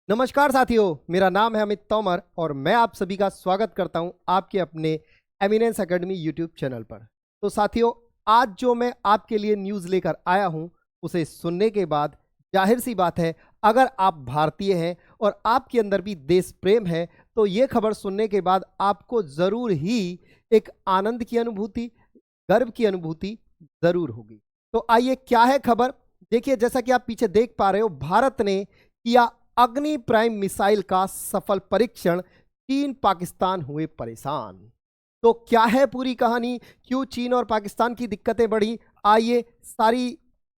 नमस्कार साथियों, मेरा नाम है अमित तोमर और मैं आप सभी का स्वागत करता हूं आपके अपने एमिनेंस एकेडमी यूट्यूब चैनल पर। तो साथियों, आज जो मैं आपके लिए न्यूज़ लेकर आया हूं, उसे सुनने के बाद जाहिर सी बात है, अगर आप भारतीय हैं और आपके अंदर भी देश प्रेम है, तो ये खबर सुनने के बाद आपको ज़रूर ही एक आनंद की अनुभूति, गर्व की अनुभूति ज़रूर होगी। तो आइए, क्या है खबर? देखिए, जैसा कि आप पीछे देख पा रहे हो, भारत ने किया अग्नि प्राइम मिसाइल का सफल परीक्षण, चीन पाकिस्तान हुए परेशान। तो क्या है पूरी कहानी, क्यों चीन और पाकिस्तान की दिक्कतें बढ़ी? आइए सारी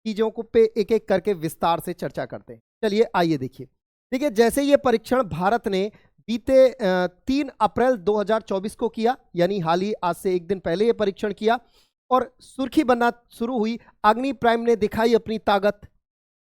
चीजों को पे एक एक करके विस्तार से चर्चा करते हैं। चलिए आइए देखिए। देखिए, जैसे ये परीक्षण भारत ने बीते 3 अप्रैल 2024 को किया, यानी हाल ही आज से एक दिन पहले ये परीक्षण किया और सुर्खी बनना शुरू हुई। अग्नि प्राइम ने दिखाई अपनी ताकत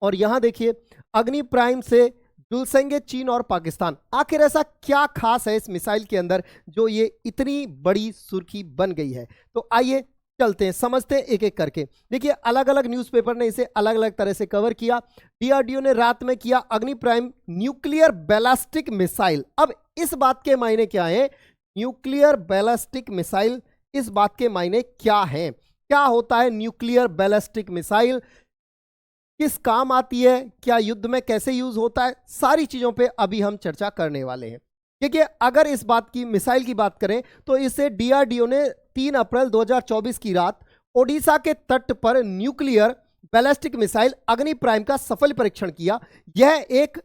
और यहां देखिए, अग्नि प्राइम से जुलसेंगे चीन और पाकिस्तान। आखिर ऐसा क्या खास है इस मिसाइल के अंदर जो ये इतनी बड़ी सुर्खी बन गई है? तो आइए चलते हैं, समझते हैं एक एक करके। देखिए, अलग अलग न्यूज़पेपर ने इसे अलग अलग तरह से कवर किया। डीआरडीओ ने रात में किया अग्नि प्राइम न्यूक्लियर बैलिस्टिक मिसाइल। अब इस बात के मायने क्या है? न्यूक्लियर बैलिस्टिक मिसाइल, इस बात के मायने क्या है? क्या होता है न्यूक्लियर बैलिस्टिक मिसाइल? किस काम आती है? क्या युद्ध में कैसे यूज होता है? सारी चीजों पे अभी हम चर्चा करने वाले हैं। देखिए, अगर इस बात की मिसाइल की बात करें तो इसे डीआरडीओ ने 3 अप्रैल 2024 की रात ओडिशा के तट पर न्यूक्लियर बैलिस्टिक मिसाइल अग्नि प्राइम का सफल परीक्षण किया। यह एक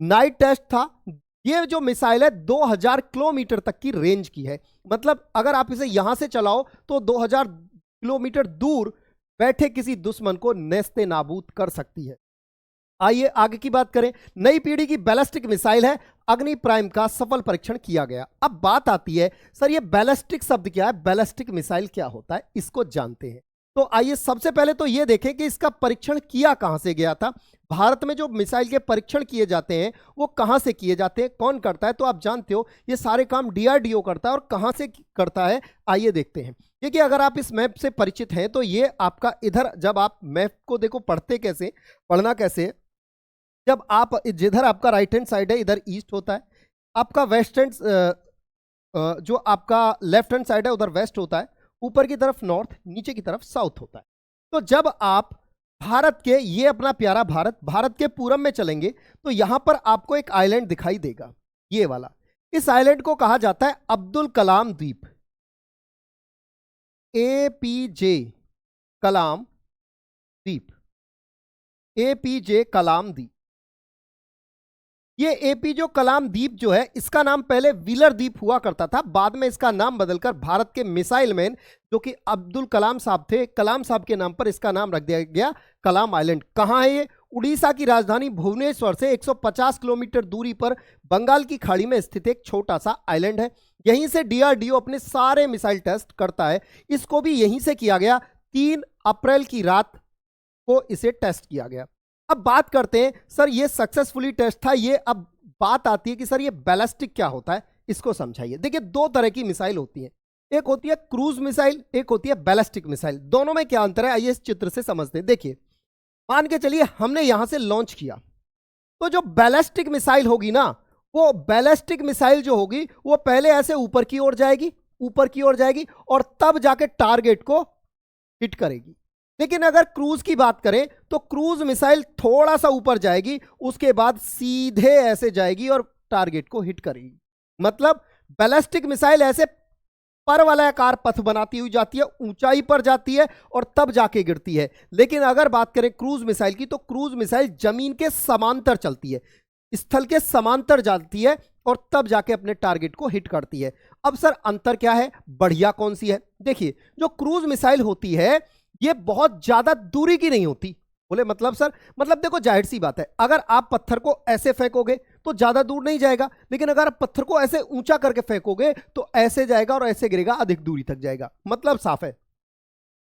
नाइट टेस्ट था। यह जो मिसाइल है 2000 किलोमीटर तक की रेंज की है। मतलब अगर आप इसे यहां से चलाओ तो 2000 किलोमीटर दूर बैठे किसी दुश्मन को नेस्ते नाबूद कर सकती है। आइए आगे की बात करें। नई पीढ़ी की बैलिस्टिक मिसाइल है, अग्नि प्राइम का सफल परीक्षण किया गया। अब बात आती है, सर ये बैलिस्टिक शब्द क्या है, बैलिस्टिक मिसाइल क्या होता है, इसको जानते हैं। तो आइए सबसे पहले तो ये देखें कि इसका परीक्षण किया कहां से गया था। भारत में जो मिसाइल के परीक्षण किए जाते हैं वो कहां से किए जाते हैं, कौन करता है? तो आप जानते हो ये सारे काम डीआरडीओ करता है। और कहां से करता है, आइए देखते हैं। देखिए, अगर आप इस मैप से परिचित हैं तो ये आपका इधर, जब आप मैप को देखो, पढ़ते कैसे, पढ़ना कैसे है, जब आप जिधर आपका राइट हैंड साइड है इधर ईस्ट होता है, आपका वेस्ट हैंड जो आपका लेफ्ट हैंड साइड है उधर वेस्ट होता है, ऊपर की तरफ नॉर्थ, नीचे की तरफ साउथ होता है। तो जब आप भारत के, ये अपना प्यारा भारत, भारत के पूरब में चलेंगे तो यहां पर आपको एक आइलैंड दिखाई देगा, ये वाला। इस आइलैंड को कहा जाता है अब्दुल कलाम द्वीप, एपीजे कलाम द्वीप, एपीजे कलाम द्वीप। ये एपीजे कलाम द्वीप जो है, इसका नाम पहले व्हीलर द्वीप हुआ करता था। बाद में इसका नाम बदलकर भारत के मिसाइल मैन जो कि अब्दुल कलाम साहब थे, कलाम साहब के नाम पर इसका नाम रख दिया गया कलाम आइलैंड। कहां है ये? उड़ीसा की राजधानी भुवनेश्वर से 150 किलोमीटर दूरी पर बंगाल की खाड़ी में स्थित एक छोटा सा आइलैंड है। यहीं से डीआरडीओ अपने सारे मिसाइल टेस्ट करता है। इसको भी यहीं से किया गया। 3 अप्रैल की रात को इसे टेस्ट किया गया। अब बात करते हैं, सर ये सक्सेसफुली टेस्ट था ये। अब बात आती है कि सर ये बैलिस्टिक क्या होता है, इसको समझाइए। देखिए, 2 तरह की मिसाइल होती है, एक होती है क्रूज मिसाइल, एक होती है बैलिस्टिक मिसाइल। दोनों में क्या अंतर है, आइए इस चित्र से समझते हैं। देखिए, मान के चलिए हमने यहां से लॉन्च किया, तो जो बैलिस्टिक मिसाइल होगी ना, वो बैलिस्टिक मिसाइल जो होगी वो पहले ऐसे ऊपर की ओर जाएगी, ऊपर की ओर जाएगी और तब जाके टारगेट को हिट करेगी। लेकिन अगर क्रूज की बात करें तो क्रूज मिसाइल थोड़ा सा ऊपर जाएगी, उसके बाद सीधे ऐसे जाएगी और टारगेट को हिट करेगी। मतलब बैलिस्टिक मिसाइल ऐसे पर वाला आकार पथ बनाती हुई जाती है, ऊंचाई पर जाती है और तब जाके गिरती है। लेकिन अगर बात करें क्रूज मिसाइल की, तो क्रूज मिसाइल जमीन के समांतर चलती है, स्थल के समांतर जाती है और तब जाके अपने टारगेट को हिट करती है। अब सर अंतर क्या है, बढ़िया कौन सी है? देखिए, जो क्रूज मिसाइल होती है ये बहुत ज्यादा दूरी की नहीं होती। बोले मतलब सर, मतलब देखो जाहिर सी बात है, अगर आप पत्थर को ऐसे फेंकोगे तो ज्यादा दूर नहीं जाएगा, लेकिन अगर आप पत्थर को ऐसे ऊंचा करके फेंकोगे तो ऐसे जाएगा और ऐसे गिरेगा, अधिक दूरी तक जाएगा। मतलब साफ है,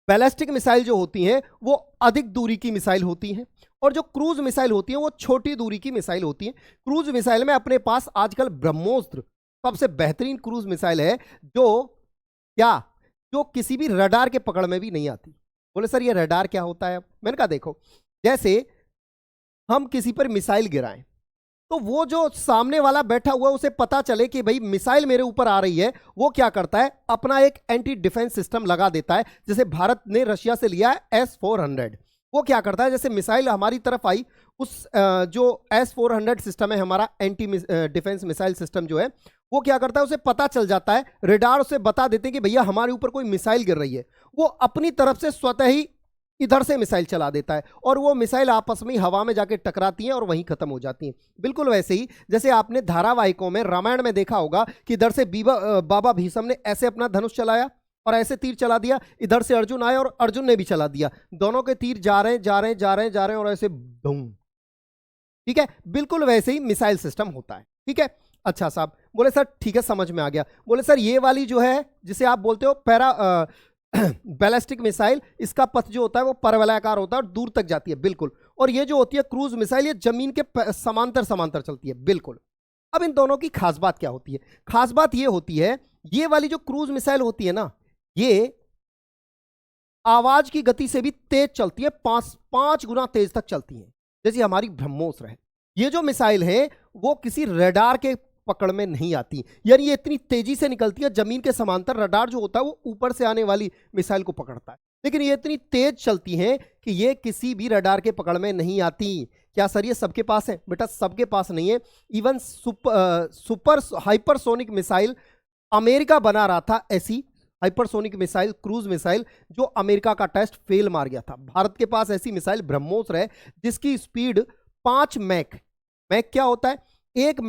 बैलिस्टिक मिसाइल जो होती हैं वो अधिक दूरी की मिसाइल होती हैं और जो क्रूज मिसाइल होती हैं वो छोटी दूरी की मिसाइल होती हैं। क्रूज मिसाइल में अपने पास आजकल ब्रह्मोस्त्र सबसे बेहतरीन क्रूज मिसाइल है, जो किसी भी रडार के पकड़ में भी नहीं आती। बोले सर ये रडार क्या होता है? मैंने कहा देखो, जैसे हम किसी पर मिसाइल गिराएं, तो वो जो सामने वाला बैठा हुआ उसे पता चले कि भाई मिसाइल मेरे ऊपर आ रही है, वो क्या करता है, अपना एक एंटी डिफेंस सिस्टम लगा देता है। जैसे भारत ने रशिया से लिया है S-400, वो क्या करता है, जैसे मिसाइल हमारी तरफ आई, उस जो S-400 सिस्टम है हमारा एंटी डिफेंस मिसाइल सिस्टम जो है, वो क्या करता है, उसे पता चल जाता है, रेडार उसे बता देते हैं कि भैया हमारे ऊपर कोई मिसाइल गिर रही है। वो अपनी तरफ से स्वतः ही इधर से मिसाइल चला देता है और वो मिसाइल आपस में हवा में जाके टकराती हैं और वहीं खत्म हो जाती हैं। बिल्कुल वैसे ही जैसे आपने धारावाहिकों में, रामायण में देखा होगा कि इधर से बाबा भीष्म ने ऐसे अपना धनुष चलाया और ऐसे तीर चला दिया, इधर से अर्जुन आए और अर्जुन ने भी चला दिया, दोनों के तीर जा रहे हैं जा रहे हैं जा रहे हैं जा रहे हैं और ऐसे बूम। ठीक है, बिल्कुल वैसे ही मिसाइल सिस्टम होता है। ठीक है, अच्छा साहब, बोले सर ठीक है समझ में आ गया। बोले सर ये वाली जो है जिसे आप बोलते हो बैलिस्टिक मिसाइल, इसका पथ जो होता है वो परवलयाकार होता है और दूर तक जाती है, बिल्कुल। और ये जो होती है क्रूज मिसाइल, ये जमीन के समांतर समांतर चलती है, बिल्कुल। अब इन दोनों की खास बात क्या होती है? खास बात ये होती है, ये वाली जो क्रूज मिसाइल होती है ना, ये आवाज की गति से भी तेज चलती है, 5 गुना तेज तक चलती है, जैसे हमारी ब्रह्मोस्त्र है। ये जो मिसाइल है वो किसी रडार के पकड़ में नहीं आती, यानी ये इतनी तेजी से निकलती है जमीन के समांतर। रडार जो होता है वो ऊपर से आने वाली मिसाइल को पकड़ता है, लेकिन ये इतनी तेज चलती हैं कि ये किसी भी रडार के पकड़ में नहीं आती। क्या सर ये सबके पास है? बेटा सबके पास नहीं है। Even super hypersonic missile America बना रहा था, ऐसी हाइपरसोनिक मिसाइल, क्रूज मिसाइल, जो अमेरिका का टेस्ट फेल मार गया था। भारत के पास ऐसी मिसाइल ब्रह्मोस्त्र है जिसकी स्पीड 5 मैक। मैक क्या होता है? एक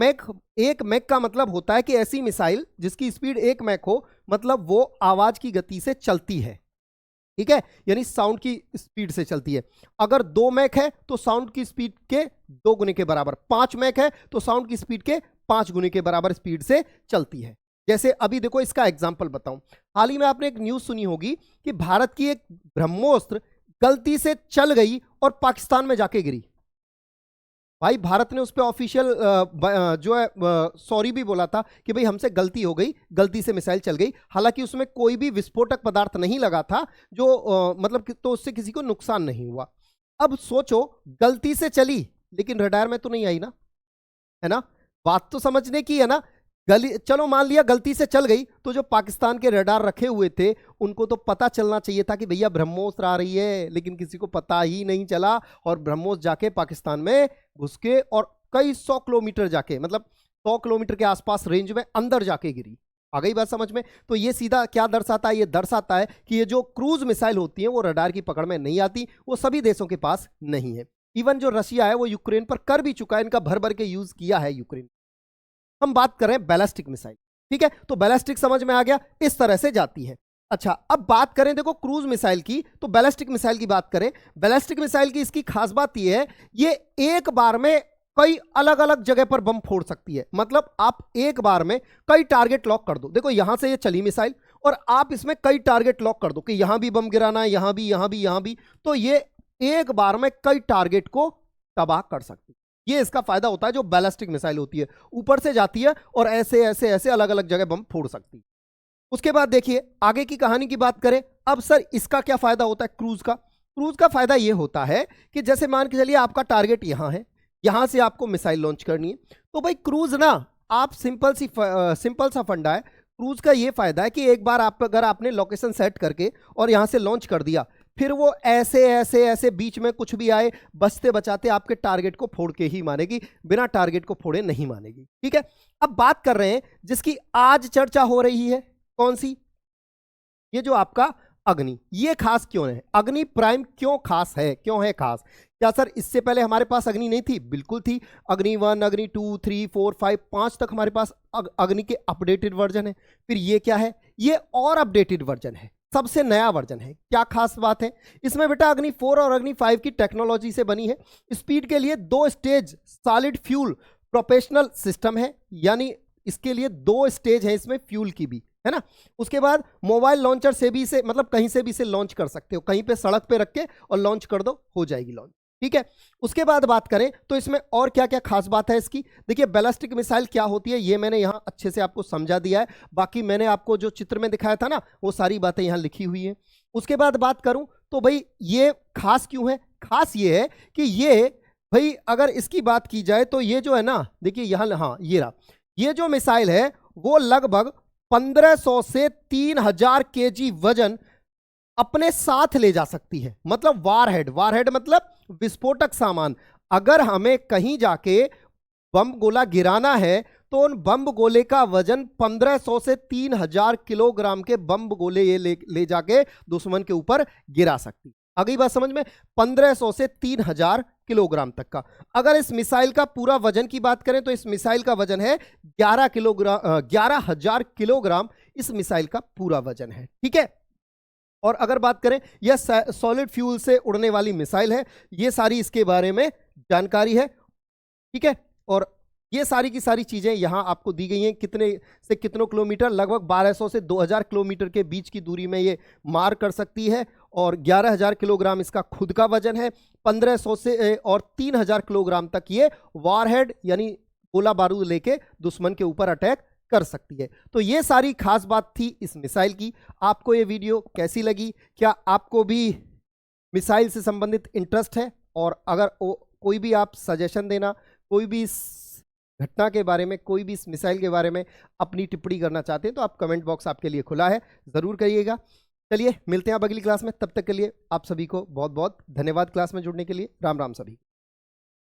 मैक का मतलब होता है कि ऐसी मिसाइल जिसकी स्पीड 1 मैक हो, मतलब वो आवाज की गति से चलती है। ठीक है, यानी साउंड की स्पीड से चलती है। अगर 2 मैक है तो साउंड की स्पीड के 2 गुने के बराबर, 5 मैक है तो साउंड की स्पीड के 5 गुने के बराबर स्पीड से चलती है। जैसे अभी देखो इसका एग्जांपल बताऊं, हाल ही में आपने एक न्यूज सुनी होगी कि भारत की एक ब्रह्मोस्त्र गलती से चल गई और पाकिस्तान में जाके गिरी। भाई भारत ने उस पर ऑफिशियल जो है सॉरी भी बोला था कि भाई हमसे गलती हो गई, गलती से मिसाइल चल गई। हालांकि उसमें कोई भी विस्फोटक पदार्थ नहीं लगा था, जो मतलब तो उससे किसी को नुकसान नहीं हुआ। अब सोचो, गलती से चली लेकिन रडार में तो नहीं आई ना, है ना? बात तो समझने की है ना। चलो मान लिया गलती से चल गई, तो जो पाकिस्तान के रडार रखे हुए थे उनको तो पता चलना चाहिए था कि भैया ब्रह्मोस्त्र आ रही है, लेकिन किसी को पता ही नहीं चला और ब्रह्मोस्त्र जाके पाकिस्तान में घुस के और कई 100 किलोमीटर जाके, मतलब 100 किलोमीटर के आसपास रेंज में अंदर जाके गिरी। आ गई बात समझ में? तो ये सीधा क्या दर्शाता है? ये दर्शाता है कि ये जो क्रूज मिसाइल होती है वो रडार की पकड़ में नहीं आती, वो सभी देशों के पास नहीं है। इवन जो रशिया है वो यूक्रेन पर कर भी चुका है, इनका भर भर के यूज किया है यूक्रेन। हम बात करें बैलिस्टिक मिसाइल, ठीक है? तो बैलिस्टिक समझ में आ गया, इस तरह से जाती है। अच्छा, अब बात करें देखो क्रूज मिसाइल की, तो बैलिस्टिक मिसाइल की बात करें। बैलिस्टिक मिसाइल की इसकी खास बात यह है, ये एक बार में कई अलग अलग जगह पर बम फोड़ सकती है। मतलब आप एक बार में कई टारगेट लॉक कर दो। देखो यहां से ये चली मिसाइल और आप इसमें कई टारगेट लॉक कर दो कि यहां भी बम गिराना है, यहां भी यहां भी यहां भी, तो ये एक बार में कई टारगेट को तबाह कर सकती है। ये इसका फायदा होता है जो बैलिस्टिक मिसाइल होती है, ऊपर से जाती है और ऐसे ऐसे ऐसे अलग अलग जगह बम फोड़ सकती है। उसके बाद देखिए आगे की कहानी की बात करें। अब सर इसका क्या फायदा होता है क्रूज का? क्रूज का फायदा ये होता है कि जैसे मान के चलिए आपका टारगेट यहां है, यहां से आपको मिसाइल लॉन्च करनी है, तो भाई क्रूज ना, आप सिंपल सा फंडा है क्रूज का। ये फायदा है कि एक बार अगर आपने लोकेशन सेट करके और यहां से लॉन्च कर दिया, फिर वो ऐसे ऐसे ऐसे बीच में कुछ भी आए, बचते बचाते आपके टारगेट को फोड़ के ही मानेगी, बिना टारगेट को फोड़े नहीं मानेगी। ठीक है, अब बात कर रहे हैं जिसकी आज चर्चा हो रही है, कौन सी? ये जो आपका अग्नि। ये खास क्यों है? अग्नि प्राइम क्यों खास है? क्यों है खास? क्या सर इससे पहले हमारे पास अग्नि नहीं थी? बिल्कुल थी। अग्नि 1, अग्नि 2, 3, 4, 5, 5 तक हमारे पास अग्नि के अपडेटेड वर्जन है। फिर ये क्या है? ये और अपडेटेड वर्जन है, सबसे नया वर्जन है। क्या खास बात है इसमें? बेटा अग्नि 4 और अग्नि 5 की टेक्नोलॉजी से बनी है। स्पीड के लिए 2 stage solid fuel proportional system है, यानी इसके लिए 2 स्टेज है इसमें फ्यूल की भी, है ना? उसके बाद मोबाइल लॉन्चर से भी इसे, मतलब कहीं से भी इसे लॉन्च कर सकते हो, कहीं पे सड़क पे रख के और लॉन्च कर दो, हो जाएगी लॉन्च। ठीक है, उसके बाद बात करें तो इसमें और क्या क्या खास बात है इसकी। देखिए बैलिस्टिक मिसाइल क्या होती है ये मैंने यहां अच्छे से आपको समझा दिया है। बाकी मैंने आपको जो चित्र में दिखाया था ना, वो सारी बातें यहां लिखी हुई है। उसके बाद बात करूं तो भाई ये खास क्यों है? खास ये है कि ये भाई अगर इसकी बात की जाए तो ये जो है ना, देखिए यहां, हाँ ये रहा, ये जो मिसाइल है वो लगभग 1500 से 3000 केजी वजन अपने साथ ले जा सकती है। मतलब वारहेड, वारहेड मतलब विस्फोटक सामान। अगर हमें कहीं जाके बम गोला गिराना है तो उन बम गोले का वजन 1500 से 3000 किलोग्राम के बम गोले ये ले जाके दुश्मन के ऊपर गिरा सकती। आ गई बात समझ में? 1500 से 3000 किलोग्राम तक का। अगर इस मिसाइल का पूरा वजन की बात करें तो इस मिसाइल का वजन है 11 किलोग्राम, 11,000 किलोग्राम इस मिसाइल का पूरा वजन है। ठीक है। और अगर बात करें, यह सॉलिड फ्यूल से उड़ने वाली मिसाइल है। ये सारी इसके बारे में जानकारी है। ठीक है। और ये सारी की सारी चीजें यहां आपको दी गई हैं। कितने से कितनों किलोमीटर, लगभग 1200 से 2000 किलोमीटर के बीच की दूरी में ये मार कर सकती है। और 11,000 किलोग्राम इसका खुद का वजन है। 1500 से और 3000 किलोग्राम तक ये वारहेड यानी गोला बारूद लेके दुश्मन के ऊपर अटैक कर सकती है। तो ये सारी खास बात थी इस मिसाइल की। आपको ये वीडियो कैसी लगी? क्या आपको भी मिसाइल से संबंधित इंटरेस्ट है? और अगर कोई भी आप सजेशन देना, कोई भी इस घटना के बारे में, कोई भी इस मिसाइल के बारे में अपनी टिप्पणी करना चाहते हैं तो आप कमेंट बॉक्स आपके लिए खुला है, ज़रूर करिएगा। चलिए मिलते हैं अब अगली क्लास में। तब तक के लिए आप सभी को बहुत बहुत धन्यवाद क्लास में जुड़ने के लिए। राम राम सभी।